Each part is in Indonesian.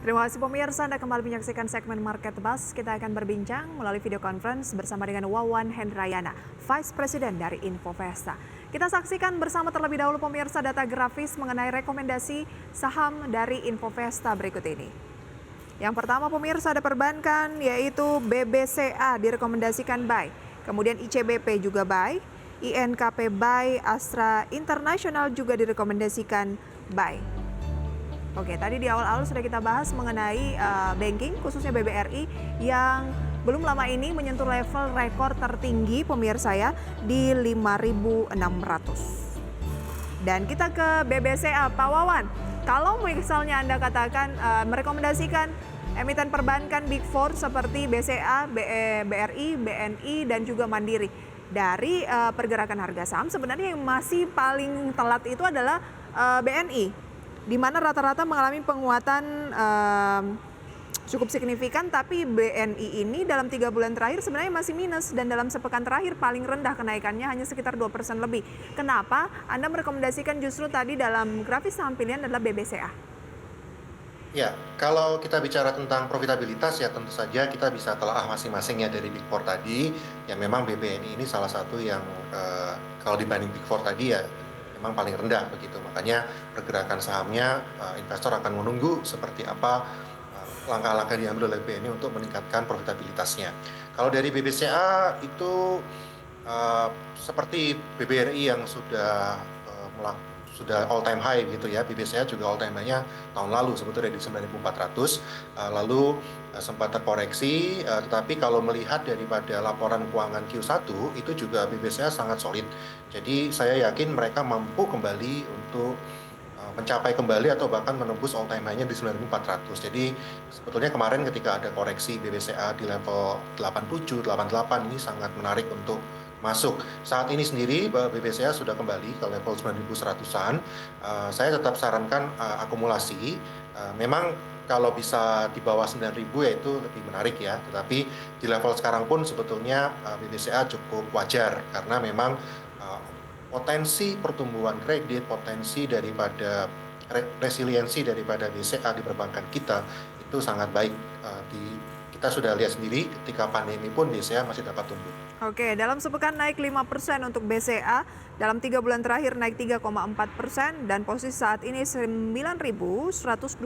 Terima kasih pemirsa, Anda kembali menyaksikan segmen Market Buzz. Kita akan berbincang melalui video conference bersama dengan Wawan Hendrayana, Vice President dari Infovesta. Kita saksikan bersama terlebih dahulu pemirsa data grafis mengenai rekomendasi saham dari Infovesta berikut ini. Yang pertama pemirsa ada perbankan yaitu BBCA direkomendasikan buy. Kemudian ICBP juga buy, INKP buy, Astra International juga direkomendasikan buy. Oke, tadi di awal-awal sudah kita bahas mengenai banking, khususnya BBRI yang belum lama ini menyentuh level rekor tertinggi pemirsa ya di 5.600. Dan kita ke BBCA, Pak Wawan. Kalau misalnya Anda katakan merekomendasikan emiten perbankan Big Four seperti BCA, BRI, BNI, dan juga Mandiri. Dari pergerakan harga saham sebenarnya yang masih paling telat itu adalah BNI. Di mana rata-rata mengalami penguatan cukup signifikan, tapi BNI ini dalam 3 bulan terakhir sebenarnya masih minus dan dalam sepekan terakhir paling rendah kenaikannya hanya sekitar 2% lebih. Kenapa Anda merekomendasikan justru tadi dalam grafis saham pilihan adalah BBCA? Ya, kalau kita bicara tentang profitabilitas ya tentu saja kita bisa telaah masing-masing ya dari Big Four tadi. Ya memang BBNI ini salah satu yang kalau dibanding Big Four tadi ya memang paling rendah begitu. Makanya pergerakan sahamnya investor akan menunggu seperti apa langkah-langkah diambil oleh BNI untuk meningkatkan profitabilitasnya. Kalau dari BBCA itu uh, seperti BBRI yang sudah all time high gitu ya. BBCA juga all time high-nya tahun lalu sebetulnya di 9.400, lalu sempat terkoreksi, tetapi kalau melihat daripada laporan keuangan Q1 itu juga BBCA sangat solid. Jadi saya yakin mereka mampu kembali untuk mencapai kembali atau bahkan menembus all time high-nya di 9.400. Jadi sebetulnya kemarin ketika ada koreksi BBCA di level 87, 88 ini sangat menarik untuk masuk. Saat ini sendiri BBCA sudah kembali ke level 9.100-an. Saya tetap sarankan akumulasi. Memang kalau bisa di bawah 9.000 ya itu lebih menarik ya. Tetapi di level sekarang pun sebetulnya BBCA cukup wajar karena memang uh, potensi pertumbuhan kredit, potensi daripada resiliensi daripada BCA di perbankan kita itu sangat baik. Kita sudah lihat sendiri ketika pandemi pun BCA masih dapat tumbuh. Oke, dalam sepekan naik 5% untuk BCA, dalam 3 bulan terakhir naik 3,4% dan posisi saat ini 9.125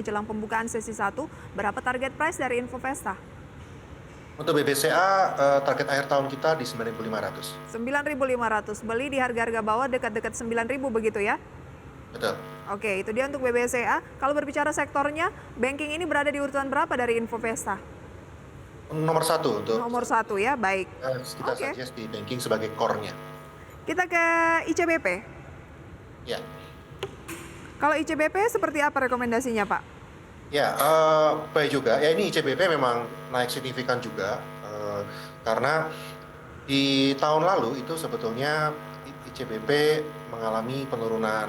jelang pembukaan sesi 1. Berapa target price dari Infovesta? Untuk BBCA target akhir tahun kita di 9.500. 9.500, beli di harga-harga bawah dekat-dekat 9.000 begitu ya? Betul. Oke, itu dia untuk BBCA. Kalau berbicara sektornya, banking ini berada di urutan berapa dari Infovesta? Nomor satu untuk Nomor 1 ya, baik. kita Oke, suggest di banking sebagai core-nya. kita ke ICBP. Ya, Kalau ICBP seperti apa rekomendasinya, Pak? ya baik juga. Ya ini ICBP memang naik signifikan juga karena di tahun lalu itu sebetulnya ICBP mengalami penurunan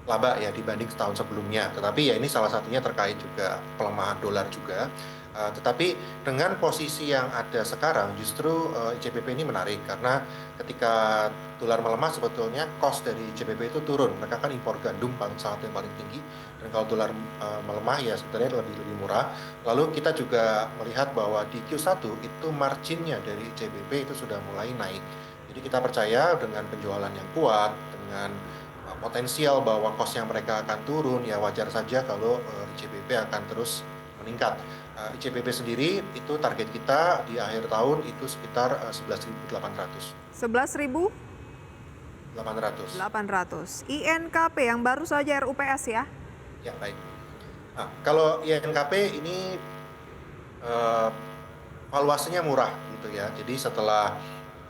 laba ya dibanding setahun sebelumnya. Tetapi ya ini salah satunya terkait juga pelemahan dolar juga. Tetapi dengan posisi yang ada sekarang justru ICBP ini menarik karena ketika dolar melemah sebetulnya cost dari ICBP itu turun. Mereka kan impor gandum paling sangat yang paling tinggi dan kalau dolar melemah ya sebenarnya lebih murah. Lalu kita juga melihat bahwa di Q1 itu marginnya dari ICBP itu sudah mulai naik. Jadi kita percaya dengan penjualan yang kuat, dengan potensial bahwa cost-nya mereka akan turun, ya wajar saja kalau ICBP akan terus meningkat. ICBP sendiri itu target kita di akhir tahun itu sekitar 11.800. 800. 11.800. INKP yang baru saja RUPS ya? Ya, baik. Nah, kalau INKP ini eh, valuasinya murah gitu ya. Jadi setelah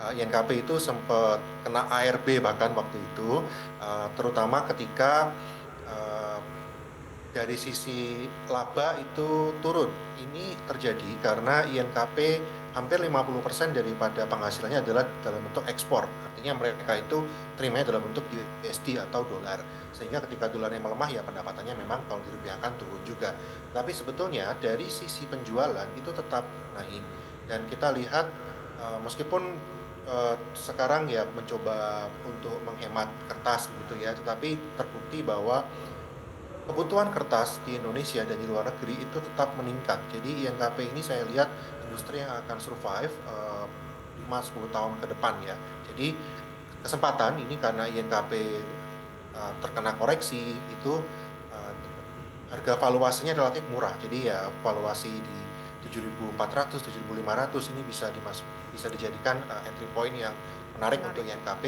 INKP itu sempat kena ARB bahkan waktu itu, terutama ketika eh, dari sisi laba itu turun. Ini terjadi karena INKP hampir 50% daripada penghasilannya adalah dalam bentuk ekspor. Artinya mereka itu terimanya dalam bentuk USD atau dolar. Sehingga ketika dolarnya melemah ya pendapatannya memang kalau dirupiahkan turun juga. Tapi sebetulnya dari sisi penjualan itu tetap naik. Dan kita lihat meskipun sekarang ya mencoba untuk menghemat kertas gitu ya, tetapi terbukti bahwa kebutuhan kertas di Indonesia dan di luar negeri itu tetap meningkat. Jadi INKP ini saya lihat industri yang akan survive 5-10 tahun ke depan ya. Jadi kesempatan ini karena INKP terkena koreksi itu eh, harga valuasinya relatif murah. Jadi ya valuasi di 7.400, 7.500 ini bisa dijadikan entry point yang menarik Menarik. untuk INKP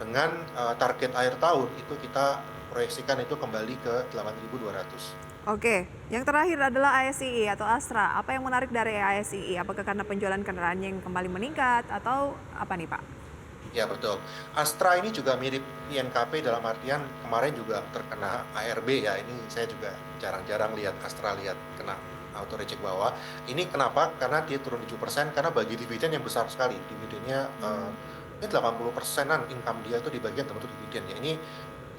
dengan target akhir tahun itu kita proyeksikan itu kembali ke 8.200. Oke, yang terakhir adalah ASII atau Astra. Apa yang menarik dari ASII? Apakah karena penjualan kendaraan yang kembali meningkat atau apa nih Pak? Ya betul. Astra ini juga mirip INKP dalam artian kemarin juga terkena ARB ya. Ini saya juga jarang-jarang lihat Astra kena auto reject bawah. Ini kenapa? Karena dia turun 7% karena bagi dividen yang besar sekali. Dividennya Hmm. ini 80%-an income dia itu di bagian terbentuk dividen ya. Ini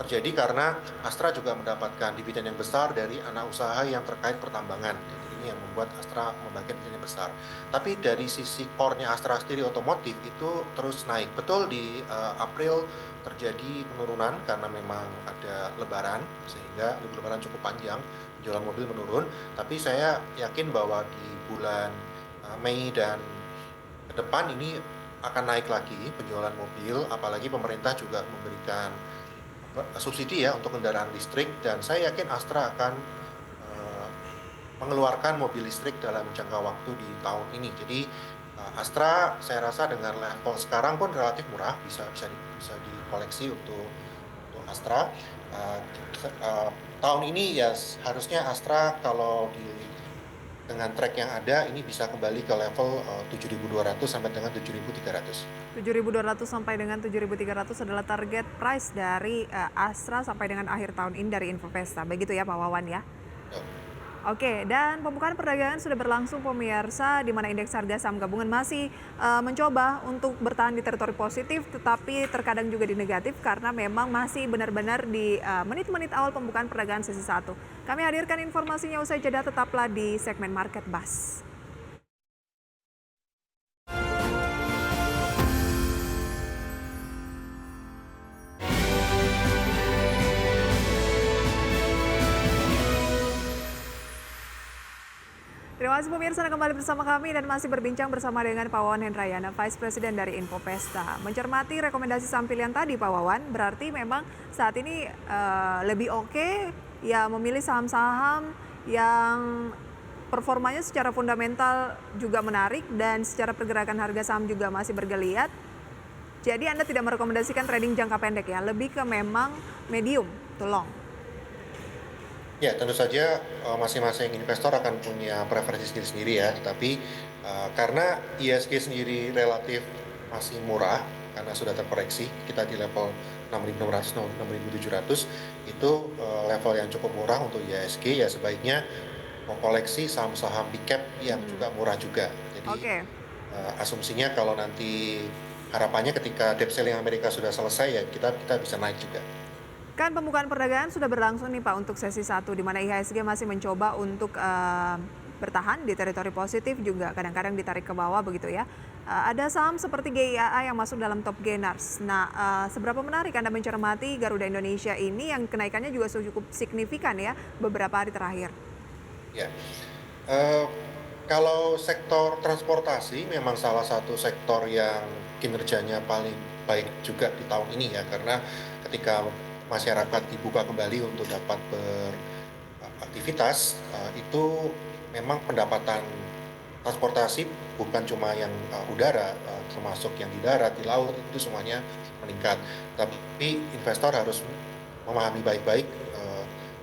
terjadi karena Astra juga mendapatkan dividen yang besar dari anak usaha yang terkait pertambangan. Jadi ini yang membuat Astra membagikan dividen yang besar. Tapi dari sisi core-nya Astra sendiri otomotif itu terus naik. Betul di April terjadi penurunan karena memang ada lebaran sehingga libur lebaran cukup panjang, penjualan mobil menurun. Tapi saya yakin bahwa di bulan Mei dan ke depan ini akan naik lagi penjualan mobil, apalagi pemerintah juga memberikan subsidi ya untuk kendaraan listrik dan saya yakin Astra akan eh, mengeluarkan mobil listrik dalam jangka waktu di tahun ini. Jadi Astra saya rasa dengan level sekarang pun relatif murah, bisa dikoleksi untuk Astra. Eh, Tahun ini ya harusnya Astra kalau dengan track yang ada ini bisa kembali ke level 7.200 sampai dengan 7.300. 7.200 sampai dengan 7.300 adalah target price dari Astra sampai dengan akhir tahun ini dari Infovesta. Begitu ya Pak Wawan ya. Oke, dan pembukaan perdagangan sudah berlangsung pemirsa, di mana indeks harga saham gabungan masih mencoba untuk bertahan di teritori positif, tetapi terkadang juga di negatif karena memang masih benar-benar di menit-menit awal pembukaan perdagangan sesi 1. Kami hadirkan informasinya usai jeda, tetaplah di segmen Market Buzz. Terima kasih pemirsa Anda kembali bersama kami dan masih berbincang bersama dengan Pak Wawan Hendrayana, Vice President dari Infovesta. Mencermati rekomendasi saham pilihan tadi Pak Wawan, berarti memang saat ini lebih oke ya memilih saham-saham yang performanya secara fundamental juga menarik dan secara pergerakan harga saham juga masih bergeliat. Jadi Anda tidak merekomendasikan trading jangka pendek ya, lebih ke memang medium to long. Ya, tentu saja masing-masing investor akan punya preferensi sendiri-sendiri ya. Tetapi karena ISG sendiri relatif masih murah karena sudah terkoreksi, kita di level 6.600, 6.700 itu level yang cukup murah untuk ISG ya sebaiknya mengkoleksi saham-saham big cap yang juga murah juga. Jadi Oke. asumsinya kalau nanti harapannya ketika debt ceiling Amerika sudah selesai ya kita bisa naik juga. Kan pembukaan perdagangan sudah berlangsung nih Pak untuk sesi 1 di mana IHSG masih mencoba untuk bertahan di teritori positif juga kadang-kadang ditarik ke bawah begitu ya. Ada saham seperti GIAA yang masuk dalam top gainers. Nah, seberapa menarik Anda mencermati Garuda Indonesia ini yang kenaikannya juga cukup signifikan ya beberapa hari terakhir? Ya, eh, kalau sektor transportasi memang salah satu sektor yang kinerjanya paling baik juga di tahun ini ya karena ketika masyarakat dibuka kembali untuk dapat beraktivitas itu memang pendapatan transportasi bukan cuma yang udara termasuk yang di darat, di laut itu semuanya meningkat. Tapi investor harus memahami baik-baik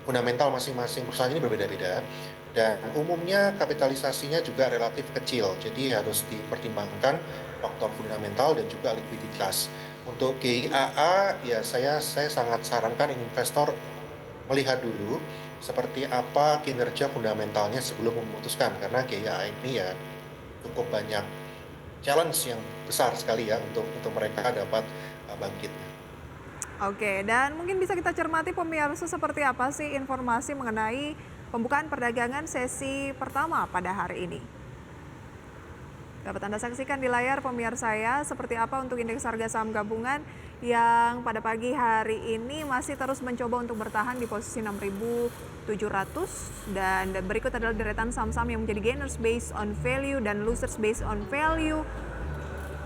fundamental masing-masing perusahaan ini berbeda-beda dan umumnya kapitalisasinya juga relatif kecil. Jadi harus dipertimbangkan faktor fundamental dan juga likuiditas. Untuk GIAA ya saya sangat sarankan investor melihat dulu seperti apa kinerja fundamentalnya sebelum memutuskan karena GIAA ini ya cukup banyak challenge yang besar sekali ya untuk mereka dapat bangkit. Oke, dan mungkin bisa kita cermati pemirsa seperti apa sih informasi mengenai pembukaan perdagangan sesi pertama pada hari ini? Dapat Anda saksikan di layar pemirsa ya, seperti apa untuk indeks harga saham gabungan yang pada pagi hari ini masih terus mencoba untuk bertahan di posisi 6.700, dan berikut adalah deretan saham-saham yang menjadi gainers based on value dan losers based on value.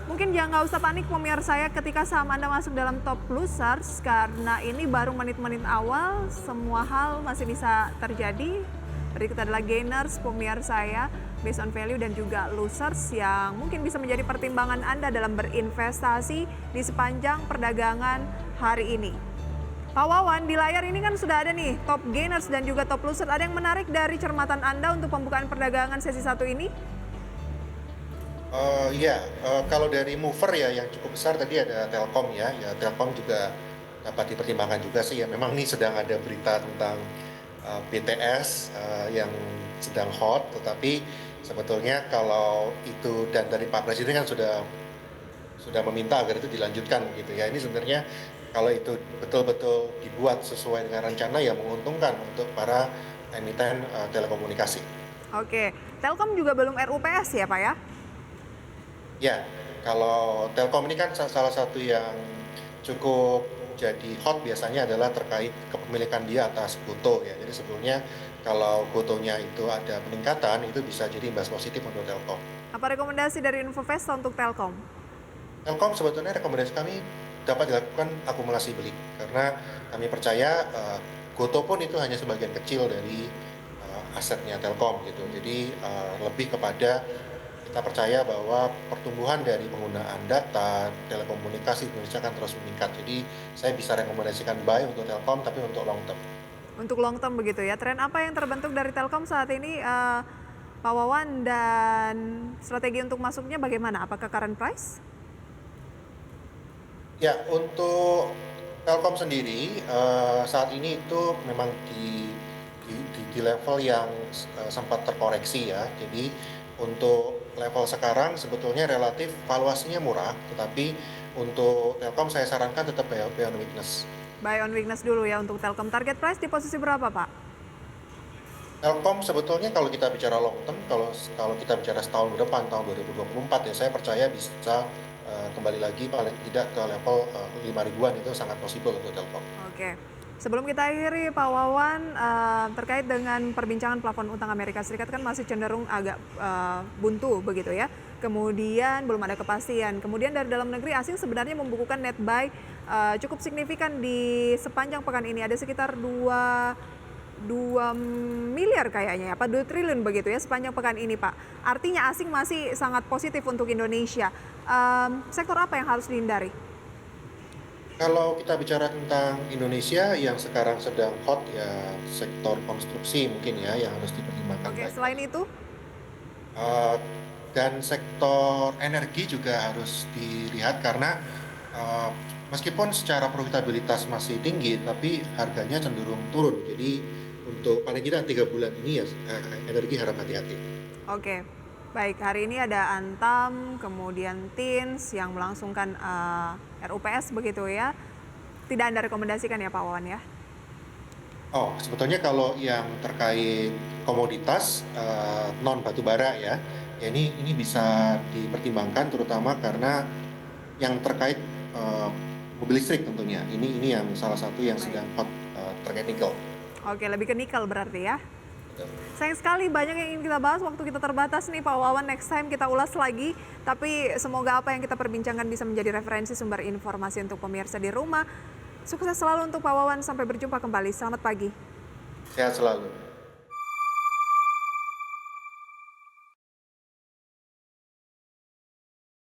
Mungkin jangan nggak usah panik pemirsa ya ketika saham Anda masuk dalam top losers, karena ini baru menit-menit awal, semua hal masih bisa terjadi. Berikut adalah gainers pemirsa ya, based on value dan juga losers yang mungkin bisa menjadi pertimbangan Anda dalam berinvestasi di sepanjang perdagangan hari ini. Pak Wawan, di layar ini kan sudah ada nih top gainers dan juga top losers. Ada yang menarik dari cermatan Anda untuk pembukaan perdagangan sesi 1 ini? Kalau dari mover ya yang cukup besar tadi ada Telkom ya. Ya Telkom juga dapat dipertimbangkan juga sih ya. Memang ini sedang ada berita tentang BTS yang sedang hot, tetapi sebetulnya kalau itu dan dari Pak Presiden kan sudah meminta agar itu dilanjutkan gitu ya. Ini sebenarnya kalau itu betul-betul dibuat sesuai dengan rencana ya menguntungkan untuk para emiten telekomunikasi. Oke, Telkom juga belum RUPS ya Pak ya? Ya, kalau Telkom ini kan salah satu yang cukup jadi hot biasanya adalah terkait kepemilikan dia atas Gotoh ya. Jadi sebetulnya kalau Gotohnya itu ada peningkatan, itu bisa jadi imbas positif untuk Telkom. Apa rekomendasi dari Infovesta untuk Telkom? Telkom sebetulnya rekomendasi kami dapat dilakukan akumulasi beli karena kami percaya Gotoh pun itu hanya sebagian kecil dari asetnya Telkom gitu. Jadi lebih kepada kita percaya bahwa pertumbuhan dari penggunaan data telekomunikasi di Indonesia akan terus meningkat. Jadi saya bisa rekomendasikan buy untuk Telkom tapi untuk long term. Untuk long term begitu ya. Tren apa yang terbentuk dari Telkom saat ini, Pak Wawan, dan strategi untuk masuknya bagaimana? Apakah current price? Ya, untuk Telkom sendiri saat ini itu memang di level yang sempat terkoreksi ya. Jadi untuk level sekarang sebetulnya relatif valuasinya murah, tetapi untuk Telkom saya sarankan tetap buy on weakness. Buy on weakness dulu ya untuk Telkom. Target price di posisi berapa Pak? Telkom sebetulnya kalau kita bicara long term, kalau kita bicara setahun ke depan tahun 2024 ya saya percaya bisa kembali lagi paling tidak ke level 5 ribuan itu sangat possible untuk Telkom. Oke. Sebelum kita akhiri Pak Wawan, terkait dengan perbincangan plafon utang Amerika Serikat kan masih cenderung agak buntu begitu ya. Kemudian belum ada kepastian. Kemudian dari dalam negeri asing sebenarnya membukukan net buy cukup signifikan di sepanjang pekan ini. Ada sekitar 2 miliar kayaknya, apa 2 triliun begitu ya sepanjang pekan ini Pak. Artinya asing masih sangat positif untuk Indonesia. Sektor apa yang harus dihindari? Kalau kita bicara tentang Indonesia yang sekarang sedang hot ya sektor konstruksi mungkin ya yang harus dipertimbangkan Oke, baik. selain itu? Eh, dan sektor energi juga harus dilihat karena eh, meskipun secara profitabilitas masih tinggi tapi harganya cenderung turun. Jadi untuk paling tidak 3 bulan ini ya energi harap hati-hati. Oke, baik. Hari ini ada Antam, kemudian Tins yang melangsungkan RUPS begitu ya. Tidak Anda rekomendasikan ya Pak Wawan ya? Oh, sebetulnya kalau yang terkait komoditas non batubara ya, ya ini bisa dipertimbangkan terutama karena yang terkait mobil listrik tentunya. Ini yang salah satu yang sedang hot terkait nikel. Oke, lebih ke nikel berarti ya. Betul. Sayang sekali banyak yang ingin kita bahas, waktu kita terbatas nih Pak Wawan. Next time kita ulas lagi. Tapi semoga apa yang kita perbincangkan bisa menjadi referensi sumber informasi untuk pemirsa di rumah. Sukses selalu untuk Pak Wawan, sampai berjumpa kembali. Selamat pagi. Sehat selalu.